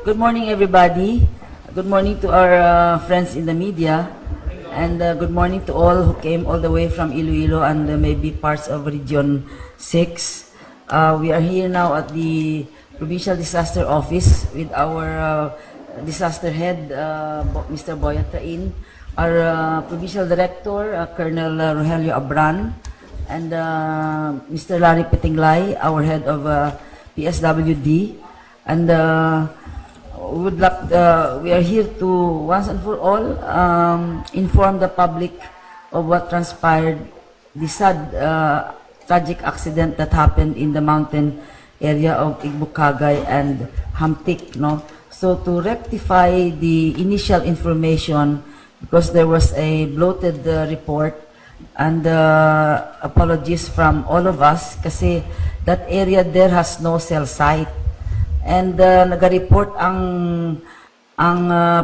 Good morning, everybody. Good morning to our friends in the media, and good morning to all who came all the way from Iloilo and maybe parts of Region 6. We are here now at the Provincial Disaster Office with our disaster head, Mr. Boyatrain, our Provincial Director, Colonel Rogelio Abran, and Mr. Larry Petinglay, our head of PSWD, and we are here to once and for all inform the public of what transpired, the sad tragic accident that happened in the mountain area of Igbukagay and Hamtik, no? So to rectify the initial information, because there was a bloated report, and apologies from all of us kasi that area there has no cell site. And nag-report ang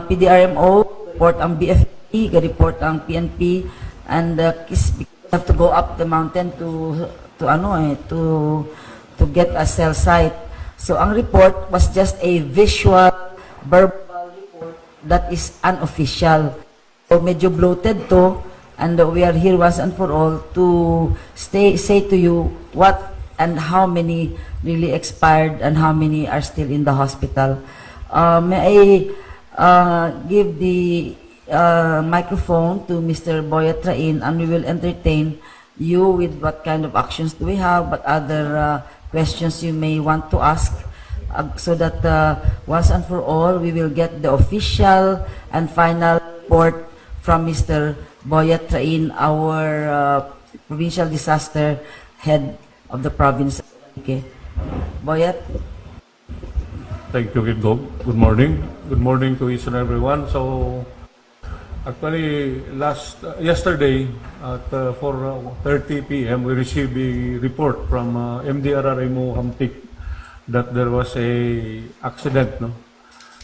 PDRMO, report ang BFP, nag-report ang PNP, and we have to go up the mountain to get a cell site. So ang report was just a visual, verbal report that is unofficial. So medyo bloated to, and we are here once and for all to say to you what and how many really expired and how many are still in the hospital. May I give the microphone to Mr. Boyatrain, and we will entertain you with what kind of actions do we have, what other questions you may want to ask, so that once and for all we will get the official and final report from Mr. Boyatrain, our provincial disaster head of the province. Okay. Boyat. Thank you, Gidgog. Good morning. Good morning to each and everyone. So, actually, yesterday at 4:30 p.m., we received a report from MDRRMO Hamtik that there was a accident, no,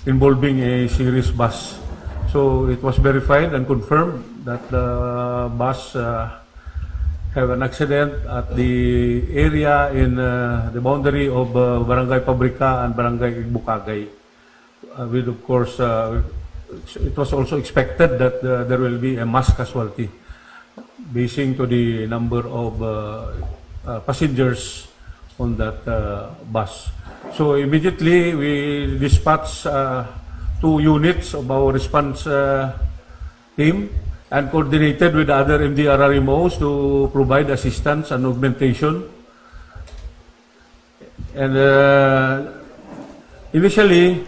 involving a series bus. So, it was verified and confirmed that the bus have an accident at the area in the boundary of Barangay Pabrika and Barangay Igbukagay. With, of course, it was also expected that there will be a mass casualty basing to the number of passengers on that bus. So immediately we dispatched 2 units of our response team and coordinated with other MDRRMOs to provide assistance and augmentation. And initially,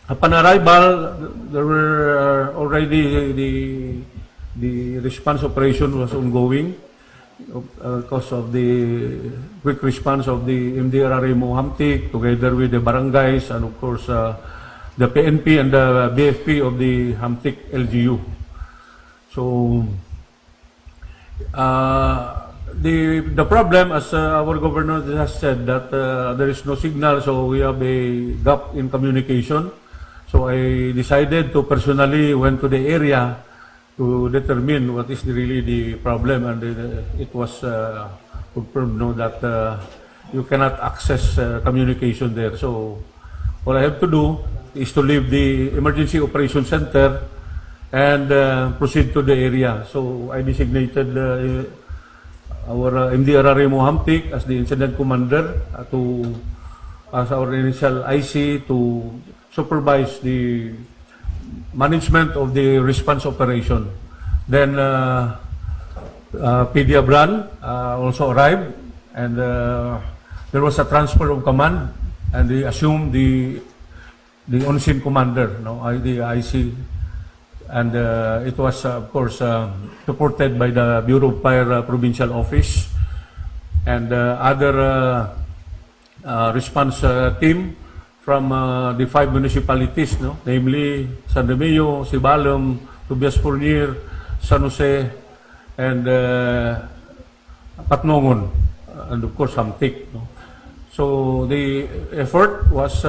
upon arrival, there were already the response operation was ongoing because of the quick response of the MDRRMO Hamtik together with the barangays and of course the PNP and the BFP of the Hamtik LGU. So, the problem, as our governor has said, that there is no signal, so we have a gap in communication. So I decided to personally went to the area to determine what is really the problem, and it was confirmed, no, that you cannot access communication there. So all I have to do is to leave the emergency operation center and proceed to the area. So I designated our MDRRMO Hamtik as the incident commander as our initial IC to supervise the management of the response operation. Then PD Abran also arrived, and there was a transfer of command, and they assumed the on-scene commander, no, the IC. And it was, of course, supported by the Bureau of Fire Provincial Office and other response team from the 5 municipalities, no? Namely San Remio, Sibalom, Tobias Fournier, San Jose, and Patnongon, and of course Hamtik. No? So the effort was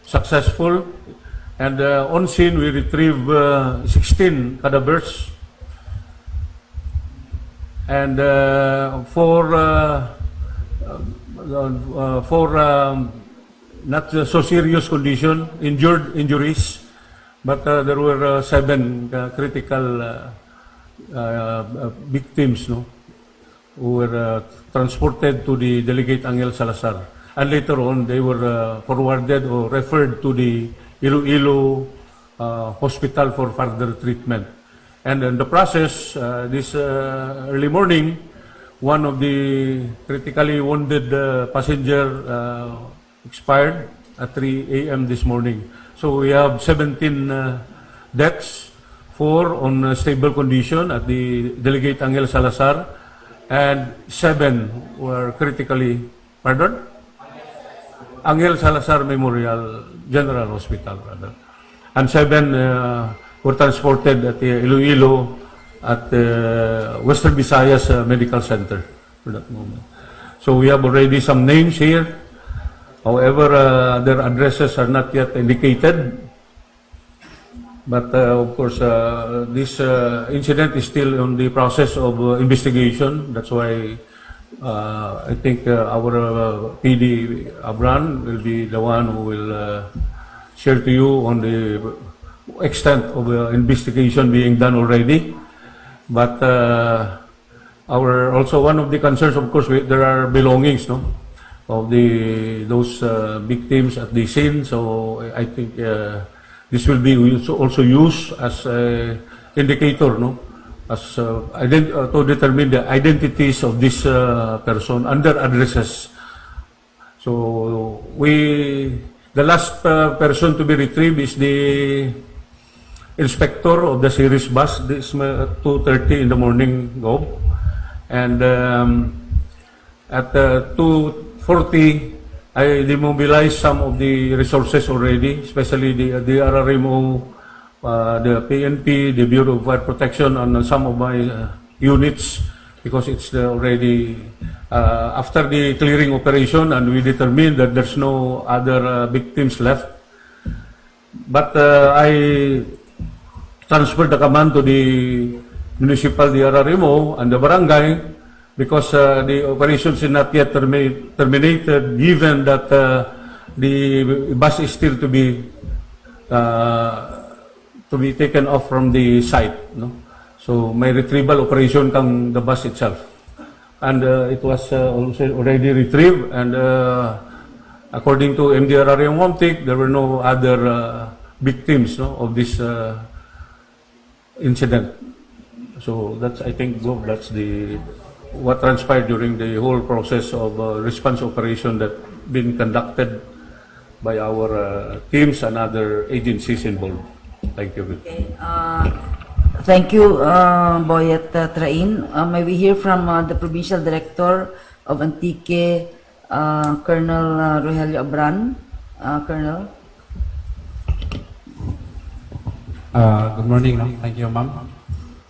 successful. And on scene, we retrieved 16 cadavers, and 4 not so serious condition, injuries, but there were 7 critical victims, no, who were transported to the Delegate Angel Salazar. And later on, they were forwarded or referred to the Iloilo hospital for further treatment. And in the process, this early morning, one of the critically wounded passenger expired at 3 a.m. this morning. So we have 17 deaths, 4 on stable condition at the Delegate Angel Salazar, and 7 were critically, pardon? Angel Salazar Memorial General Hospital, rather. And 7 were transported at the Iloilo at Western Visayas Medical Center for that moment. So we have already some names here. However, their addresses are not yet indicated. But of course, this incident is still on the process of investigation. That's why I think our PD Abran will be the one who will share to you on the extent of investigation being done already. But also one of the concerns, of course, there are belongings, no, of those victims at the scene. So I think this will be also used as an indicator, no, as to determine the identities of this person under addresses. So the last person to be retrieved is the inspector of the series bus. This 2:30 in the morning, Gov. And at 2:40, I demobilized some of the resources already, especially the RRMO, the PNP, the Bureau of Fire Protection, and some of my units, because it's already after the clearing operation, and we determined that there's no other victims left. But I transferred the command to the municipal, the RRMO, and the barangay, because the operations is not yet terminated, given that the bus is still to be taken off from the site, no? So may retrieval operation kang the bus itself, and it was also already retrieved, and according to MDRRM Wamtik, there were no other victims, no, of this incident. So that's, I think, that's what transpired during the whole process of response operation that been conducted by our teams and other agencies involved. Thank you. Okay. Thank you, Boyet Train. May we hear from the Provincial Director of Antique, Colonel Rogelio Abran. Colonel. Good morning. Thank you, ma'am.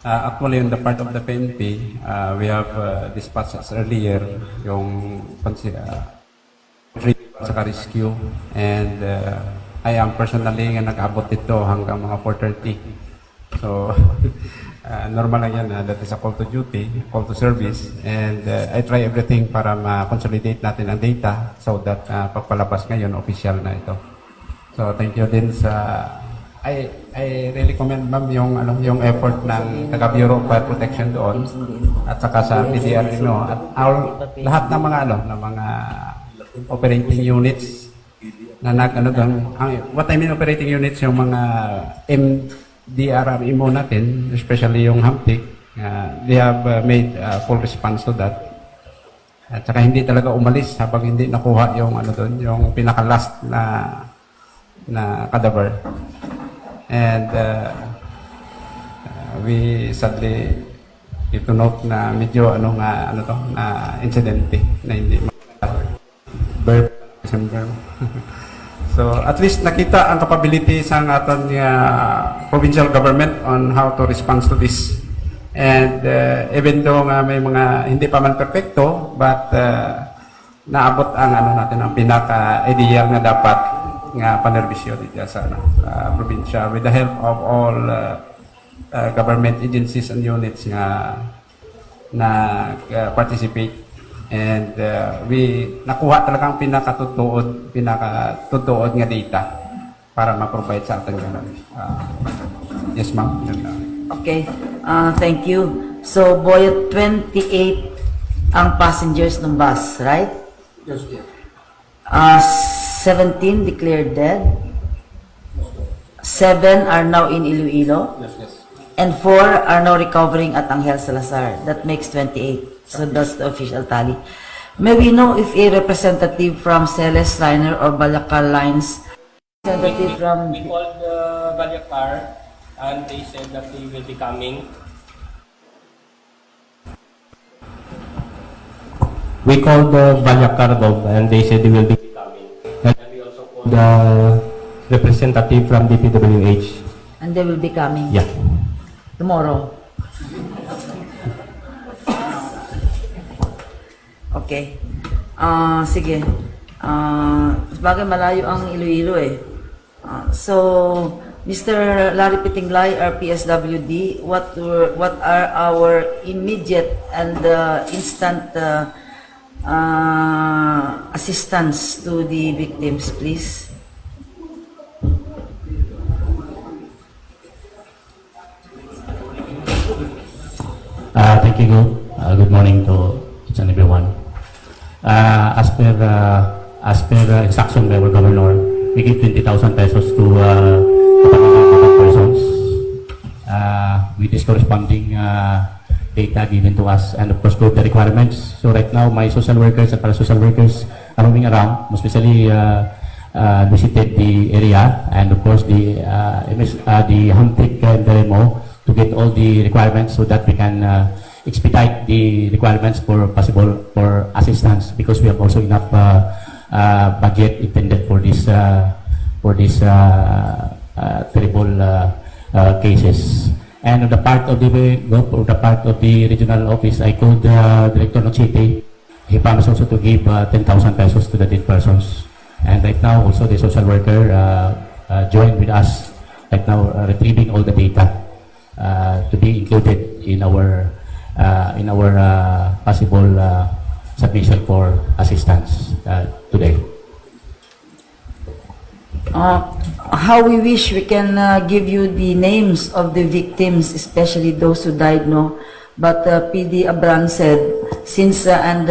Actually, on the part of the PNP, we have dispatched as earlier yung saka rescue, and I am personally nga nag-abot dito hanggang mga 4:30. So, normal lang yan. That is a call to duty, call to service, and I try everything para ma-consolidate natin ang data so that pagpalabas ngayon, official na ito. So, thank you din sa... I really commend, ma'am, yung effort ng taga-Bureau of Fire Protection doon at saka sa PDR, at lahat ng mga operating units na what I mean operating units, yung mga MDRRMO natin, especially yung HAMTIC, they have made full response to that. At saka hindi talaga umalis habang hindi nakuha yung yung pinaka-last na cadaver. And we sadly get to note na medyo na incidente na hindi So at least nakita ang capability sa aton provincial government on how to respond to this. And even though may mga hindi pa man perfecto, but naabot ang natin ang pinaka-ideal na dapat nga panerbisyo dito sa probinsya with the help of all government agencies and units nga participate. And we nakuha talagang pinakatutuod nga data para ma-provide sa atin ganun. Yes, ma'am. Okay, thank you. So, Boyet, 28 ang passengers ng bus, right? Yes. 17 declared dead. 7 are now in Iloilo. Yes. And 4 are now recovering at Angel Salazar. That makes 28. So that's the official tally. May we know if a representative from Celes Liner or Vallacar Lines, representative from... We called Vallacar and they said that they will be coming. We called the Vallacar and they said they will be coming. And we also called the representative from DPWH. And they will be coming Yeah. tomorrow. Okay. Sige. Bagay malayo ang Iloilo eh. So, Mr. Larry Pitinglay, our PSWD, what are our immediate and instant assistance to the victims, please? Thank you. Good morning to each and everyone. As per instruction by our governor, we give 20,000 pesos to kapag persons with this corresponding data given to us, and of course to the requirements. So right now, my social workers and parasocial workers are moving around, most especially visited the area, and of course the Hamtik and the Remo to get all the requirements so that we can expedite the requirements for possible for assistance, because we have also enough budget intended for this terrible cases. And on the part of the regional office, I called the director of city. He promised also to give 10,000 pesos to the dead persons. And right now, also the social worker joined with us right now, retrieving all the data to be included in our possible submission for assistance today. How we wish we can give you the names of the victims, especially those who died, no? But PD Abran said, since and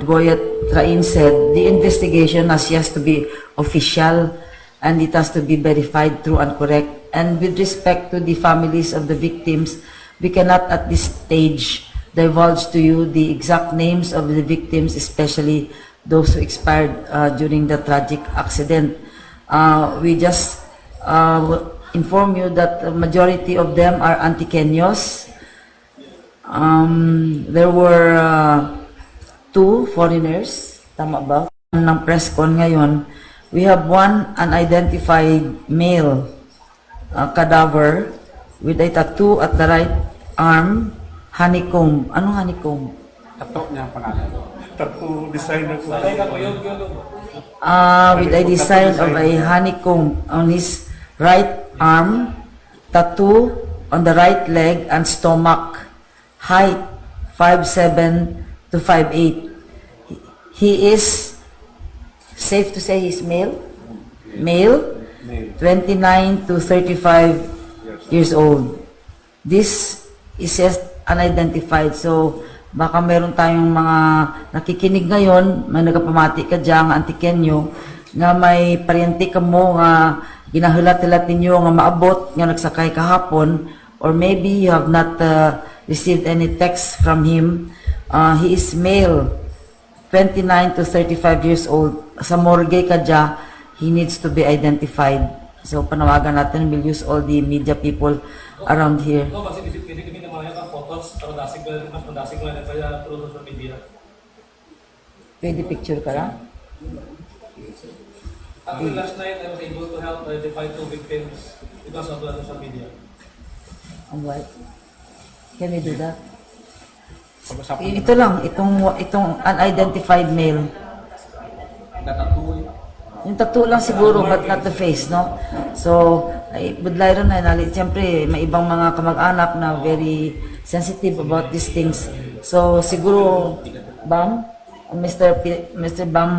Boyet Train said, the investigation has to be official and it has to be verified true and correct. And with respect to the families of the victims, we cannot at this stage divulge to you the exact names of the victims, especially those who expired during the tragic accident. We just inform you that the majority of them are Antiqueños. There were 2 foreigners, tama ba? Ng press con ngayon, we have one unidentified male cadaver with a tattoo at the right arm, honeycomb. Anong honeycomb? Tato niya ang pangalan. Tattoo designer ko. With a design of a honeycomb on his right arm, tattoo on the right leg and stomach, height 5'7" to 5'8". He is, safe to say he's male? Male, 29 to 35 years old. This is just unidentified, so baka meron tayong mga nakikinig ngayon, may nagapamati ka dyan, Antiqueño, nga may pariente ka mo nga ginahulat-hilat ninyo nga maabot nga nagsakay kahapon, or maybe you have not received any text from him. He is male, 29 to 35 years old. Sa morgue ka dyan, he needs to be identified. So panawagan natin, we'll use all the media people around here. Pwede picture ka lang? Last night, I was able to help identify 2 victims because of the social media. Alright. Can we do that? Ito lang, itong unidentified male. Yung tattoo lang siguro, but not the face, no? So, budlay rin na, siyempre, may ibang mga kamag-anak na very sensitive about these things. So siguro, Bam, Mr. Bam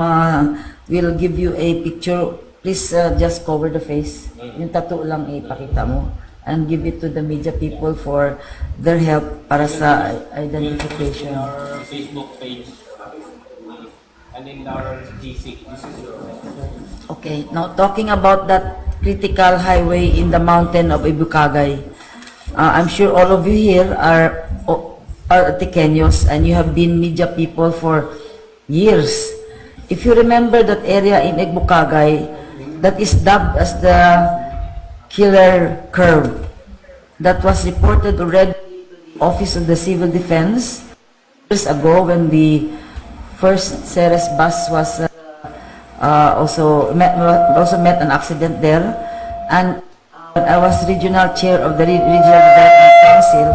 will give you a picture. Please just cover the face. Yung tattoo lang ipakita mo. And give it to the media people for their help para sa identification. In our Facebook page and in our GC. Okay, now talking about that critical highway in the mountain of Ibukagay, I'm sure all of you here are Tequeños and you have been media people for years. If you remember that area in Ibukagay, that is dubbed as the killer curve, that was reported already to the Office of the Civil Defense years ago when the first Ceres bus was also met an accident there. And when I was regional chair of the Regional Development Council,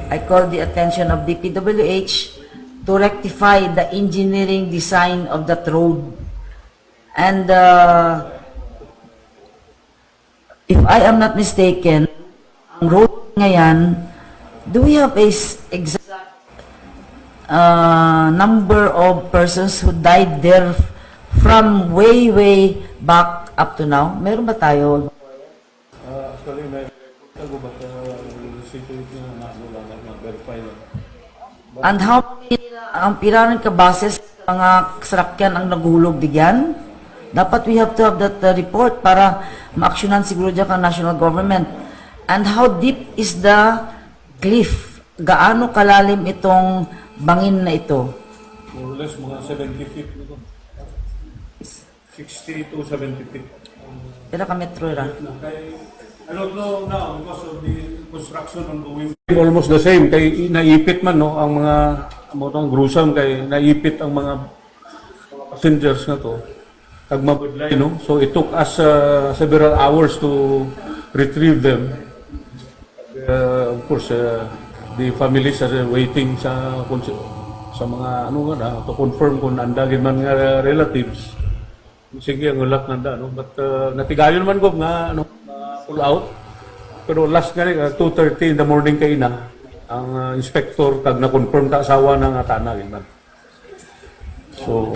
I called the attention of DPWH to rectify the engineering design of that road. And if I am not mistaken, ang road ngayon, do we have a exact number of persons who died there from way back up to now? Meron ba tayo? Actually, may tago ba security na verify lang. And how many ang piranan ka bases mga sasakyan ang naghulog digyan? Dapat we have to have that report para ma-actionan siguro dyan ang national government. And how deep is the cliff? Gaano kalalim itong bangin na ito? More or less mga 70 feet. 60 to 70 feet. Pila ka metro ra? I don't know now because of the construction ongoing. Almost the same. Kay naipit man no ang mga motong gruesome kay naipit ang mga passengers na to. Kag mabudlay no. So it took us several hours to retrieve them. Of course the families are waiting sa mga ano nga to confirm kung andagin man nga relatives. Sige ang ulak nanda no. But natigayon man ko nga ano pull out. Pero last nga 2:30 in the morning kay na ang inspector kag na-confirm ta asawa ng tanag man. So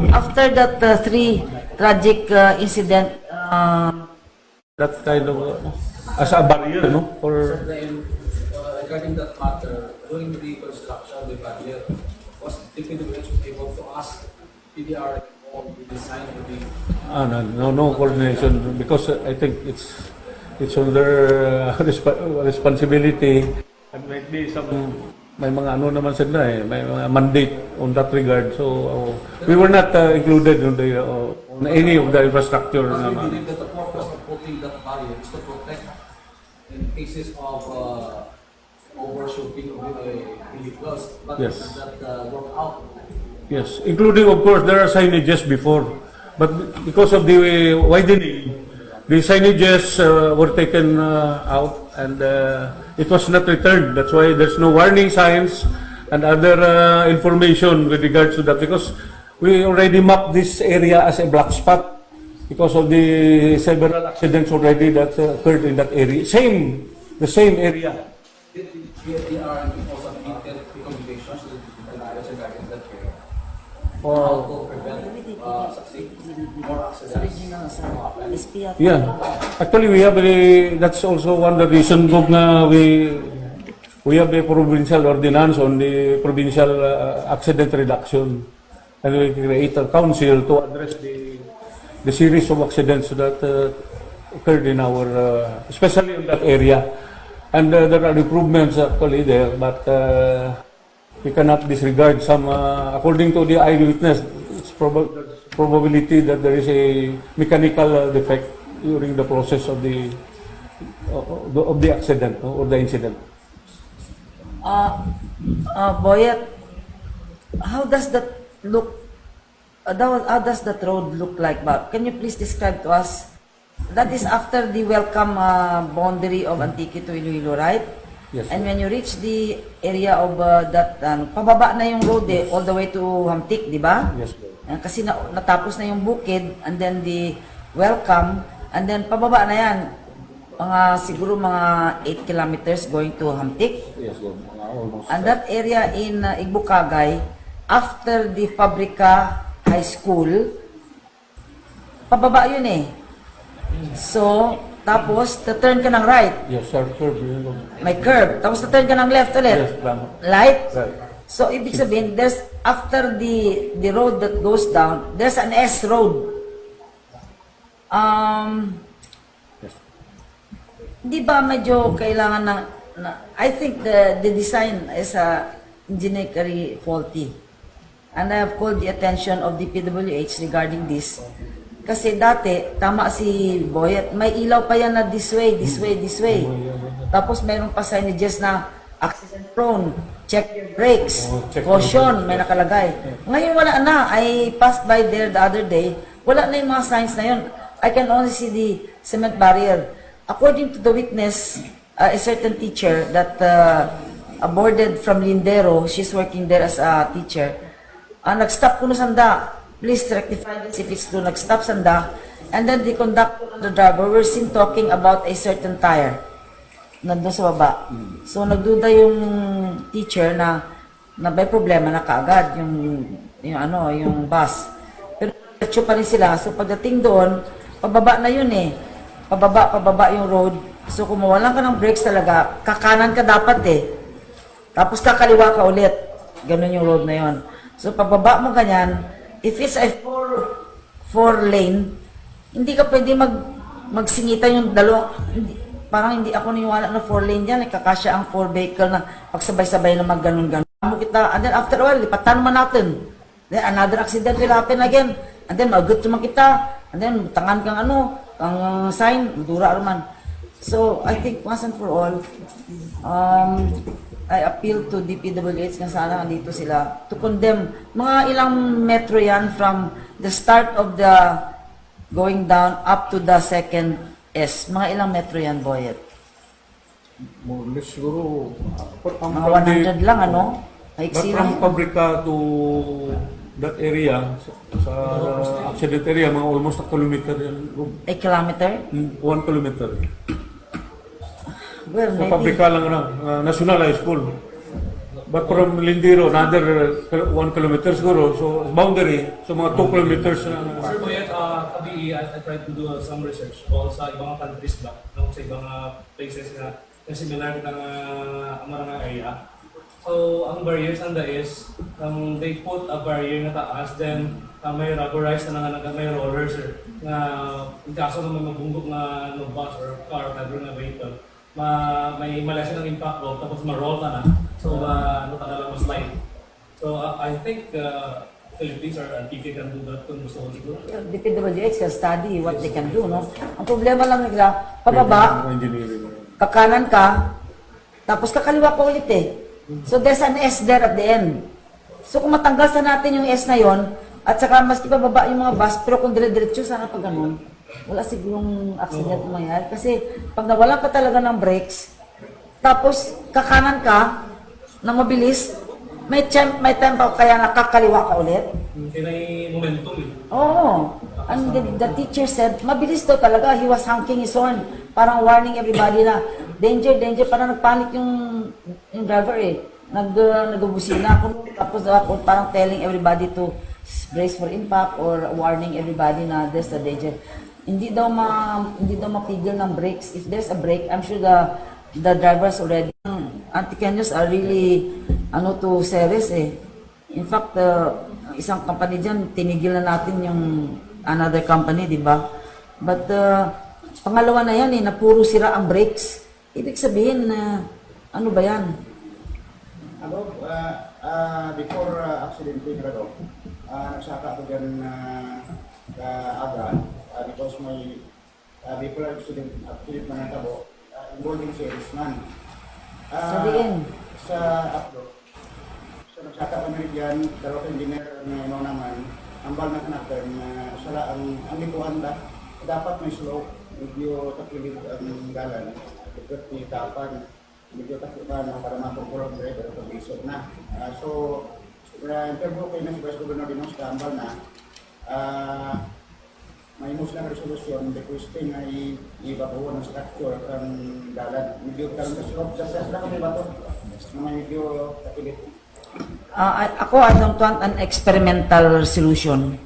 After that three tragic incident, that kind of as a barrier no for Regarding that matter, during the construction of the barrier, was DPWH able to ask PDR involved in design of the no coordination because I think it's on their responsibility and might be some may mga ano naman sila may mga mandate on that regard, so we were not included on the on any of the infrastructure I naman. believe that the purpose of putting that barrier is to protect in cases of overshooting of the vehicles, but Yes. that work out. Yes, including of course there are signages before, but because of the widening, the signages were taken out and it was not returned. That's why there's no warning signs and other information with regards to that, because we already mapped this area as a black spot because of the several accidents already that occurred in that area. The same area. PDR also submitted recommendations to the areas regarding that area. Oh. How to prevent more accidents. Yeah, actually we have that's also one of the reason kung we have a provincial ordinance on the provincial accident reduction, and we create a council to address the series of accidents that occurred in our especially in that area, and there are improvements actually there, but we cannot disregard some according to the eyewitness. It's probability that there is a mechanical defect during the process of the accident or the incident. Boyet, how does that look? How does that road look like? But can you please describe to us? That is after the welcome boundary of Antique to Iloilo, right? Yes. And when you reach the area of that, pababa na yung road all the way to Hamtik, di ba? Yes, ma'am. Kasi natapos na yung bukid, and then the welcome, and then pababa na yan. Siguro mga 8 kilometers going to Hamtik. Yes, ma'am. Mga almost. And that area in Igbukagay, after the Fabrica High School, pababa yun eh. So, tapos, turn ka ng right. Yes, sir, curve. May curve. Tapos, turn ka ng left ulit. Yes, tama. Light. Right. So, ibig sabihin, there's, after the road that goes down, there's an S road. Di ba medyo kailangan I think the design is engineering faulty. And I have called the attention of the PWH regarding this. Kasi dati, tama si Boyet, may ilaw pa yan na this way, this way, this way. Tapos mayroon pa signages na accident prone, check your brakes, caution, may nakalagay. Ngayon wala na. I passed by there the other day. Wala na yung mga signs na yun. I can only see the cement barrier. According to the witness, a certain teacher that aborted from Lindero, she's working there as a teacher, nag-stop kuno sanda. Please rectify this if it's true. Nag-stop sanda. And then the conductor and the driver were seen talking about a certain tire. Nandun sa baba. So, nagduda yung teacher na may problema na kaagad yung bus. Pero diretso pa rin sila. So, pagdating doon, pababa na yun eh. Pababa yung road. So, kung mawalan ka ng brakes talaga, kakanan ka dapat eh. Tapos kakaliwa ka ulit. Ganun yung road na yun. So, pababa mo ganyan, if it's a four lane, hindi ka pwede magsingita yung dalawang, parang hindi ako niniwala na 4 lane yan, kakasya ang 4 vehicle na pagsabay-sabay na magganon-ganon. And then after a while, lipatan naman natin. Then another accident will happen again. And then magut naman kita. And then tangan kang ang sign, dura naman. So I think once and for all, I appeal to DPWH na sana andito sila to condemn. Mga ilang metro yan from the start of the going down up to the second S. Mga ilang metro yan, Boyet? More or less, siguro, Mga 100 lang, ano? But Haiksi from lang. Fabrica to that area, sa accident area, mga almost a kilometer yan. A kilometer? 1 kilometer. Well, Sa maybe. Fabrica lang na, National High School. But from Lindero, another 1 kilometer siguro. So, boundary, so mga 2 kilometers. Sir Boyet, kabi, I tried to do some research all sa ibang countries ba, sa ibang places na similar ng mga area. So, ang barriers anda is, they put a barrier na taas, then may rubberized na may rollers, sir, na in kaso na may magbunggok na bus or car, whatever na vehicle, may malasa ng impact load, tapos ma-roll ka na. So, ka na lang ma-slide. So, I think Philippines or PK can do that kung gusto ko siguro. DPWH can study what they can do, no? Ang problema lang nila, pababa, Engineering. kakanan ka, tapos kakaliwa ka ulit eh. So there's an S there at the end. So kung matanggal sa natin yung S na yon, at saka maski pababa yung mga bus, pero kung dire-diretso sana pag ganun, wala sigurong accident mangyayari. Kasi pag nawalan ka talaga ng brakes, tapos kakanan ka, na mabilis, may time pa kaya nakakaliwa ka ulit. May momentum eh. Oo. And the teacher said, mabilis daw talaga. He was honking his horn. Parang warning everybody na, danger, danger. Parang nagpanic yung driver eh. Nagbubusina ako. Tapos ako parang telling everybody to brace for impact or warning everybody na there's a danger. Hindi daw mapigil ng brakes. If there's a brake, I'm sure the drivers already. Anti-Kenyos are really to serious eh. In fact, isang company dyan, tinigil na natin yung another company, di ba? But pangalawa na yan eh, na puro sira ang brakes. Ibig sabihin na, ano ba yan? Before accident ko ito, nagsaka ako dyan aga because may bipolar accident na natabo involving serviceman. Sabihin? Sa upload. So nagsaka kami dyan, dalawa ka engineer na naman, ang bal ng anak na sala ang likuan dapat may slope, medyo takilid ang galan, ikot ni tapan, medyo takipan para mapagpulong pero pag-isot na. So, interview kayo na si Vice Governor Dinos Kambal na may mus na resolusyon requesting na ibabawan ng structure ng galan. Medyo karoon sa slope, sa kami ba ito? na may medyo kapilit. Ako, I don't want an experimental solution.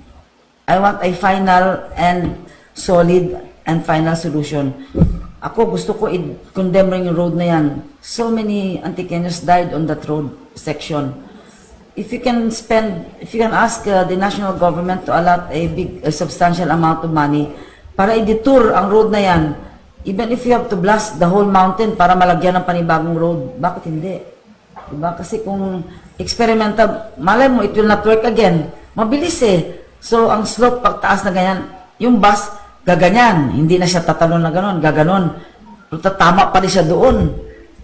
I want a final and solid and final solution. Ako, gusto ko i-condemn rin yung road na yan. So many Antiqueños died on that road section. If you can ask the national government to allot a substantial amount of money para i-detour ang road na yan, even if you have to blast the whole mountain para malagyan ng panibagong road, bakit hindi? Diba? Kasi kung experimental, malay mo, it will not work again. Mabilis eh. So, ang slope pagtaas na ganyan, yung bus, gaganyan. Hindi na siya tatalon na ganon, gaganon. Pero tatama pa rin siya doon.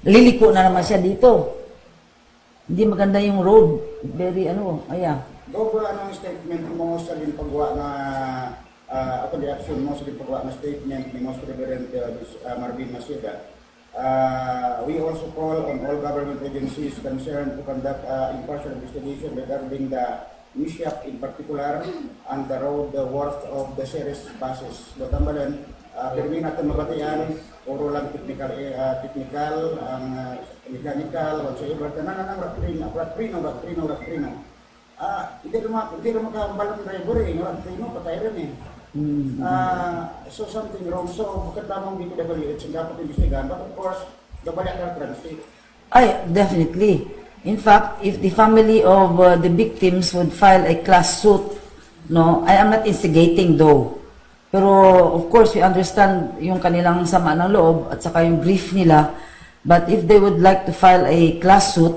Liliko na naman siya dito. Hindi maganda yung road. Very ayan. Dobo, anong statement mo sa paggawa na ako di action mo sa paggawa na statement ni Most Reverend Marvin Masida. We also call on all government agencies concerned to conduct impartial investigation regarding the mishap in particular on the road worth of the series buses. Tambalan, pirmi natin mabatian, puro lang technical, ang mechanical, whatsoever, tanan ang raktrino. Hindi naman kaambalang driver raktrino, patay rin eh. So something wrong. So, pagkatamang DPWH, ang dapat imbestigahan, but of course, the Vallacar Transit. Definitely. In fact, if the family of the victims would file a class suit, no, I am not instigating though. Pero, of course, we understand yung kanilang sama ng loob at saka yung grief nila. But if they would like to file a class suit,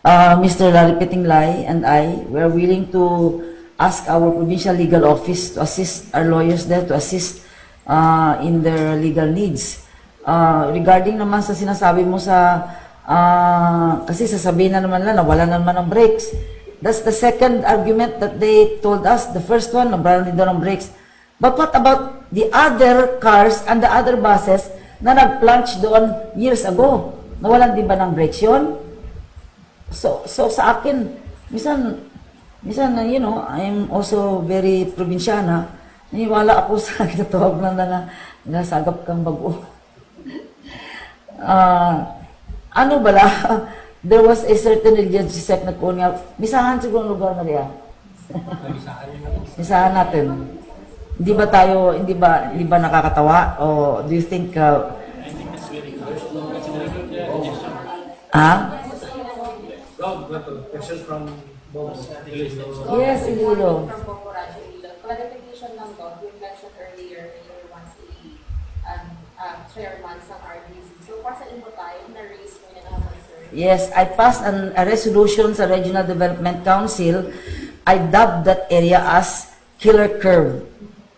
Mr. Larry Petinglay and I, we are willing to ask our provincial legal office to assist our lawyers there to assist in their legal needs. Regarding naman sa sinasabi mo sa, kasi sasabihin na naman na wala na naman ng brakes. That's the second argument that they told us. The first one, nabalan din daw ng brakes. But what about the other cars and the other buses na nag-plunge doon years ago? Nawalan din ba ng brakes yun? So sa akin, minsan, you know, I'm also very probinsyana. Naniwala ako sa kinatawag lang na nasagap kang bago. Ano bala? There was a certain religious sect na kung nga, misahan siguro ang lugar na riyan. Misahan natin. Hindi ba nakakatawa? O do you think, Questions from Yes, Ilulo. From Corporation, clarification lang daw, you mentioned earlier na you're once chairman sa RDC. So, para sa inyo tayo, na-raise mo yan ang concern? Yes, I passed a resolution sa Regional Development Council. I dubbed that area as Killer Curve.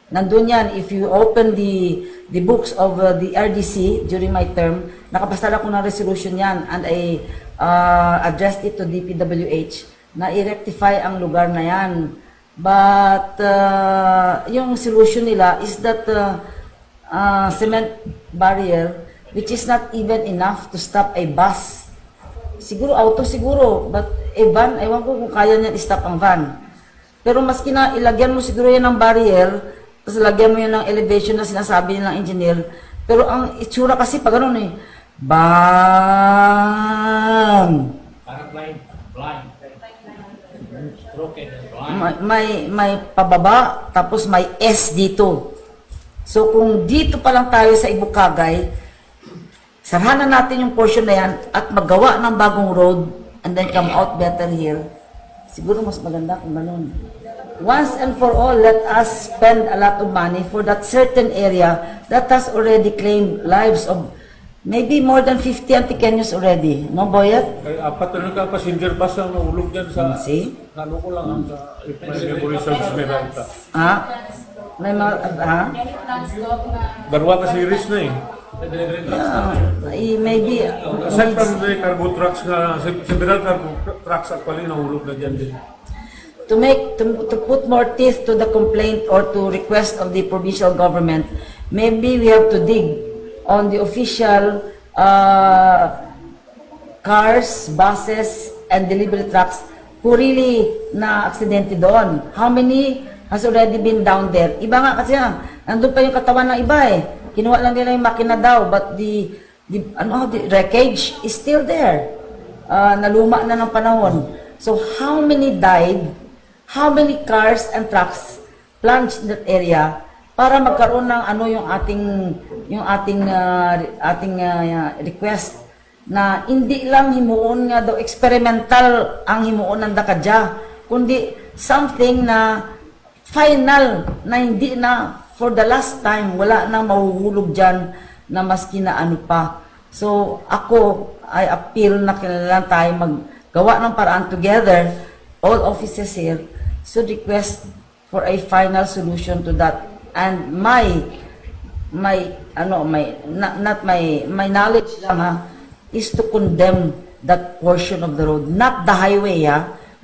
Nandun yan, if you open the books of the RDC during my term, nakapasa ako ng resolution yan and I addressed it to DPWH na i-rectify ang lugar na yan. But yung solution nila is that cement barrier which is not even enough to stop a bus. Siguro auto siguro, but a van, ewan ko kung kaya niyan i-stop ang van. Pero maski na ilagyan mo siguro yan ng barrier, tapos lagyan mo yan ng elevation na sinasabi nilang engineer. Pero ang itsura kasi pag ano eh, bang! Parang blind. Broken and blind. May pababa, tapos may S dito. So kung dito pa lang tayo sa Ibukagay, sarhanan natin yung portion na yan at magawa ng bagong road and then come out better here. Siguro mas maganda kung ganun. Once and for all, let us spend a lot of money for that certain area that has already claimed lives of maybe more than 50 Antiqueños already. No, Boyet? Kay apat na passenger bus ang naulog dyan sa... See? Ano ko lang, sa, if my memory serves me right. May mga... Darwa ka series na eh. Maybe... Aside from the cargo trucks na, several cargo trucks actually nahulog na dyan din. To put more teeth to the complaint or to request of the provincial government, maybe we have to dig on the official cars, buses, and delivery trucks who really na-aksidente doon. How many has already been down there? Iba nga kasi nandun pa yung katawan ng iba eh. Kinuha lang nila yung makina daw, but the wreckage is still there. naluma na ng panahon. So how many died? How many cars and trucks plunged in that area para magkaroon ng ano yung ating request na hindi lang himuon nga daw experimental ang himuon ng Dakadja, kundi something na final na hindi na for the last time wala nang mahuhulog dyan na maski na ano pa. So ako I appeal na kailangan tayo maggawa ng paraan together, all offices here should request for a final solution to that. And my knowledge lang is to condemn that portion of the road, not the highway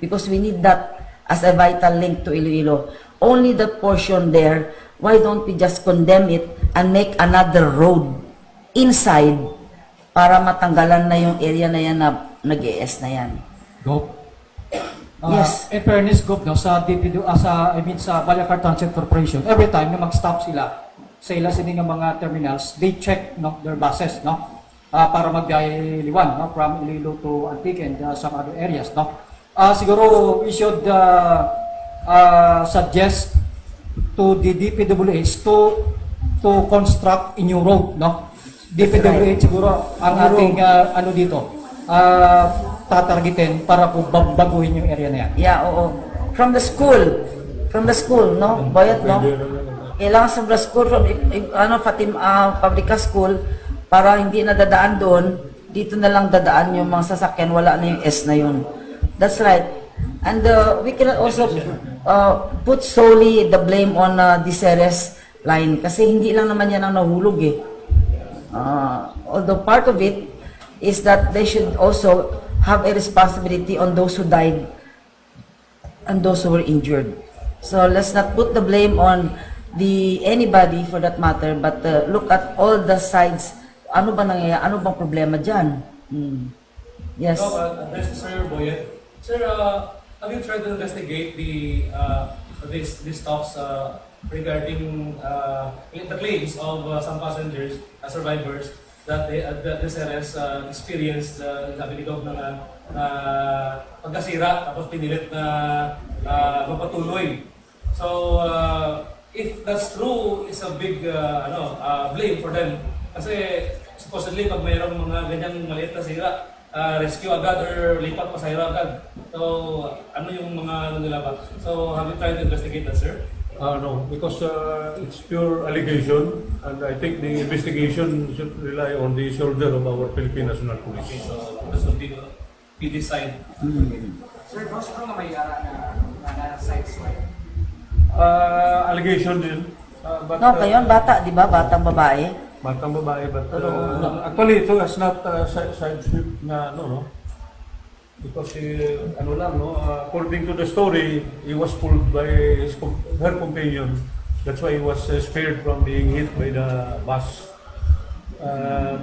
because we need that as a vital link to Iloilo. Only that portion there. Why don't we just condemn it and make another road inside para matanggalan na yung area na yan na nag-ES na yan? Go. Yes. In fairness, Gov, no, sa Vallacar Transit Corporation, every time na mag-stop sila sa nga mga terminals, they check their buses, para magdiliwan from Iloilo to Antique and some other areas. Siguro we should suggest to the DPWH to construct a new road. DPWH siguro ang ating dito. Tatargetin para po baguhin yung area na yan. Yeah, oo. From the school, no? Bayat, no? Kailangan from the school, from Fabrica School, para hindi na dadaan doon, dito na lang dadaan yung mga sasakyan, wala na yung S na yun. That's right. And we cannot also put solely the blame on the Ceres line, kasi hindi lang naman yan ang nahulog eh. Although part of it is that they should also have a responsibility on those who died and those who were injured. So let's not put the blame on anybody for that matter, but look at all the sides. Ano ba nangyayari? Ano bang problema dyan? Yes. So, address to Sir Boyet. Sir, have you tried to investigate these talks regarding the claims of some passengers, survivors, that the SRS experienced sabi ni Gov na pagkasira tapos pinilit na magpatuloy. So if that's true, it's a big blame for them. Kasi supposedly pag mayroong mga ganyang maliit na sira, rescue agad or lipat pasahero agad. So ano yung mga nila ba? So have you tried to investigate that, sir? No, because it's pure allegation, and I think the investigation should rely on the shoulder of our Philippine National Police. Okay, so this would be PD side. Sir, boss, ano nga may na side swipe? Allegation din. But, No, kayo, bata, di ba? Batang babae. Batang babae, but actually ito is not side sweep na no. Because according to the story, he was pulled by her companion. That's why he was spared from being hit by the bus.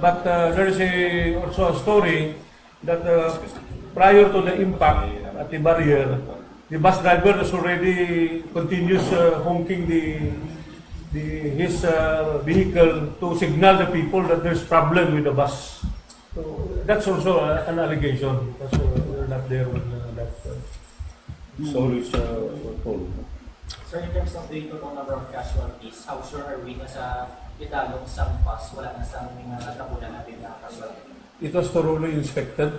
But there is also a story that prior to the impact at the barrier, the bus driver is already continues honking his vehicle to signal the people that there's problem with the bus. So that's also an allegation. That's, we're not there when that story is told. Sir, in terms of the total number of casualties, how sure are we na sa idalong sang bus, wala na sang natapunan natin na casualty? It was thoroughly inspected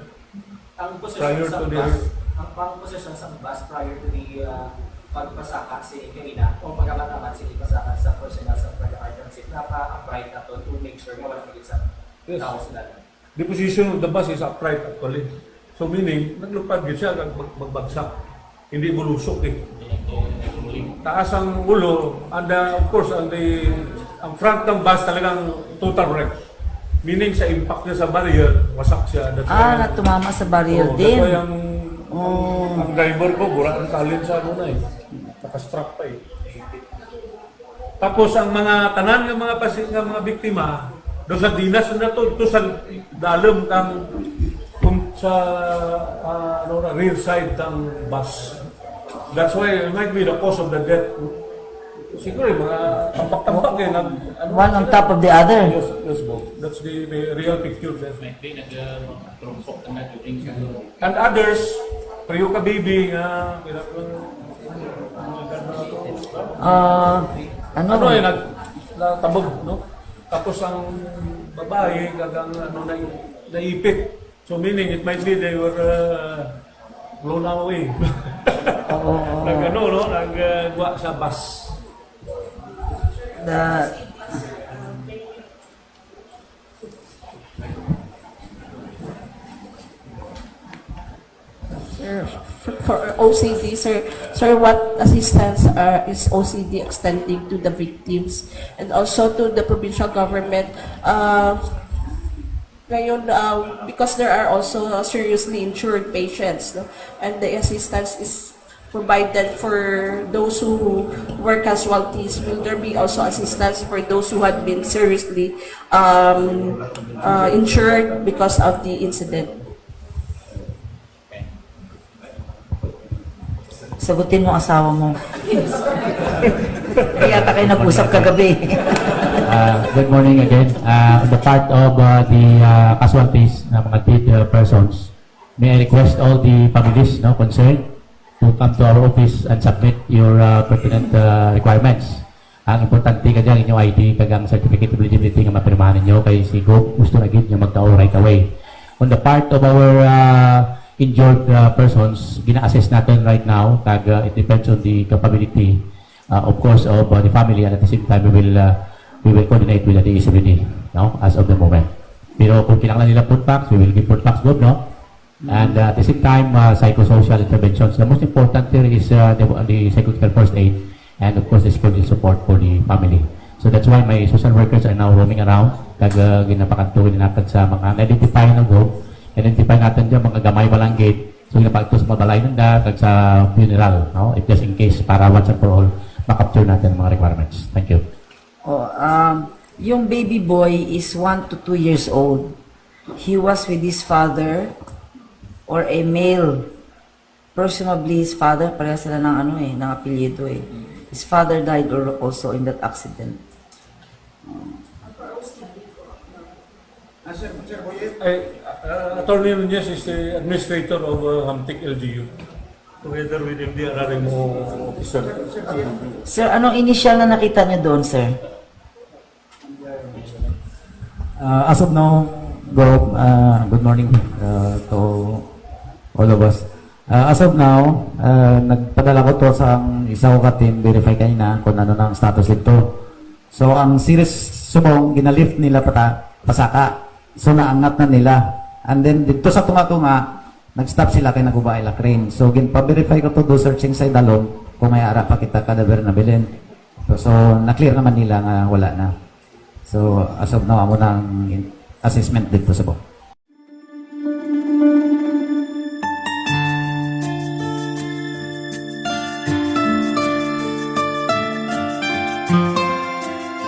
Ang prior posisyon to sang the... bus, ang pang-posisyon sang bus prior to the pagpasakat si Karina o pagkamataman si ipasakat sa personnel sa Vallacar Transit, napa-upright na to make sure na wala magiging sa tao sila. The position of the bus is upright actually. So meaning, naglupad yun siya, magbagsak. Hindi bulusok eh. Taas ang ulo, and of course, ang front ng bus talagang total wreck. Meaning sa impact niya sa barrier, wasak siya. Tumama sa barrier din. That's why ang driver ko, bura ang talin sa ano na eh. Nakastrap pa eh. Tapos ang mga tanan ng mga biktima, doon sa dinas na to sa dalam sa rear side ng bus. That's why it might be the cause of the death. Siguro mga tambak-tambak eh. One on top of the other. Yes, Bob. That's the real picture. Yes. And others, pareho ka baby nga. Ano? Ano eh, natabog, no? Tapos ang babae, gagang naipit. So meaning, it might be they were blown away. Nagwa sa bus. For OCD, sir, what assistance is OCD extending to the victims and also to the provincial government? Ngayon, because there are also seriously injured patients, no? And the assistance is provided for those who were casualties. Will there be also assistance for those who had been seriously injured because of the incident? Sagutin mo asawa mo. Kaya ta kayo nag-usap kagabi. Good morning again. The part of the casualties na mga dead persons, may I request all the families concerned to come to our office and submit your pertinent requirements. Ang importante ka dyan, inyong ID, kagang certificate of eligibility nga mapirmahan ninyo kay si Go, gusto na gid nyo magtao right away. On the part of our injured persons, gina-assess natin right now, it depends on the capability, of course, of the family, and at the same time, we will coordinate with the DSWD, as of the moment. Pero kung kailangan nila food packs, we will give food packs good, no? And at the same time, psychosocial interventions. The most important here is the psychological first aid, and of course, the spiritual support for the family. So that's why my social workers are now roaming around, ginapakantuhin natin sa mga na-identify na go, identify natin dyan mga gamay walang gate, so ginapagto sa mga balay ng sa funeral, no? If just in case, para once and for all, makapture natin mga requirements. Thank you. Yung baby boy is 1 to 2 years old. He was with his father or a male. Presumably his father, pareha sila ng ng apelyido eh. His father died also in that accident. Attorney Nunez is the administrator of Hamtic LGU. Together with the RRMO officer. Sir, anong initial na nakita niyo doon, sir? As of now, good morning to all of us. As of now, nagpadala ko to sa isa ko ka-team, verify kanina kung ano ng status nito. So, ang series subong, ginalift nila pasaka. So, naangat na nila. And then, dito sa tunga-tunga, nag-stop sila kay naguba ila crane. So, ginpa-verify ko to do searching sa idalong kung may ara pa kita kadaver na bilin. So, na-clear naman nila nga wala na. So, as of now, amo ng assessment dito sa buong.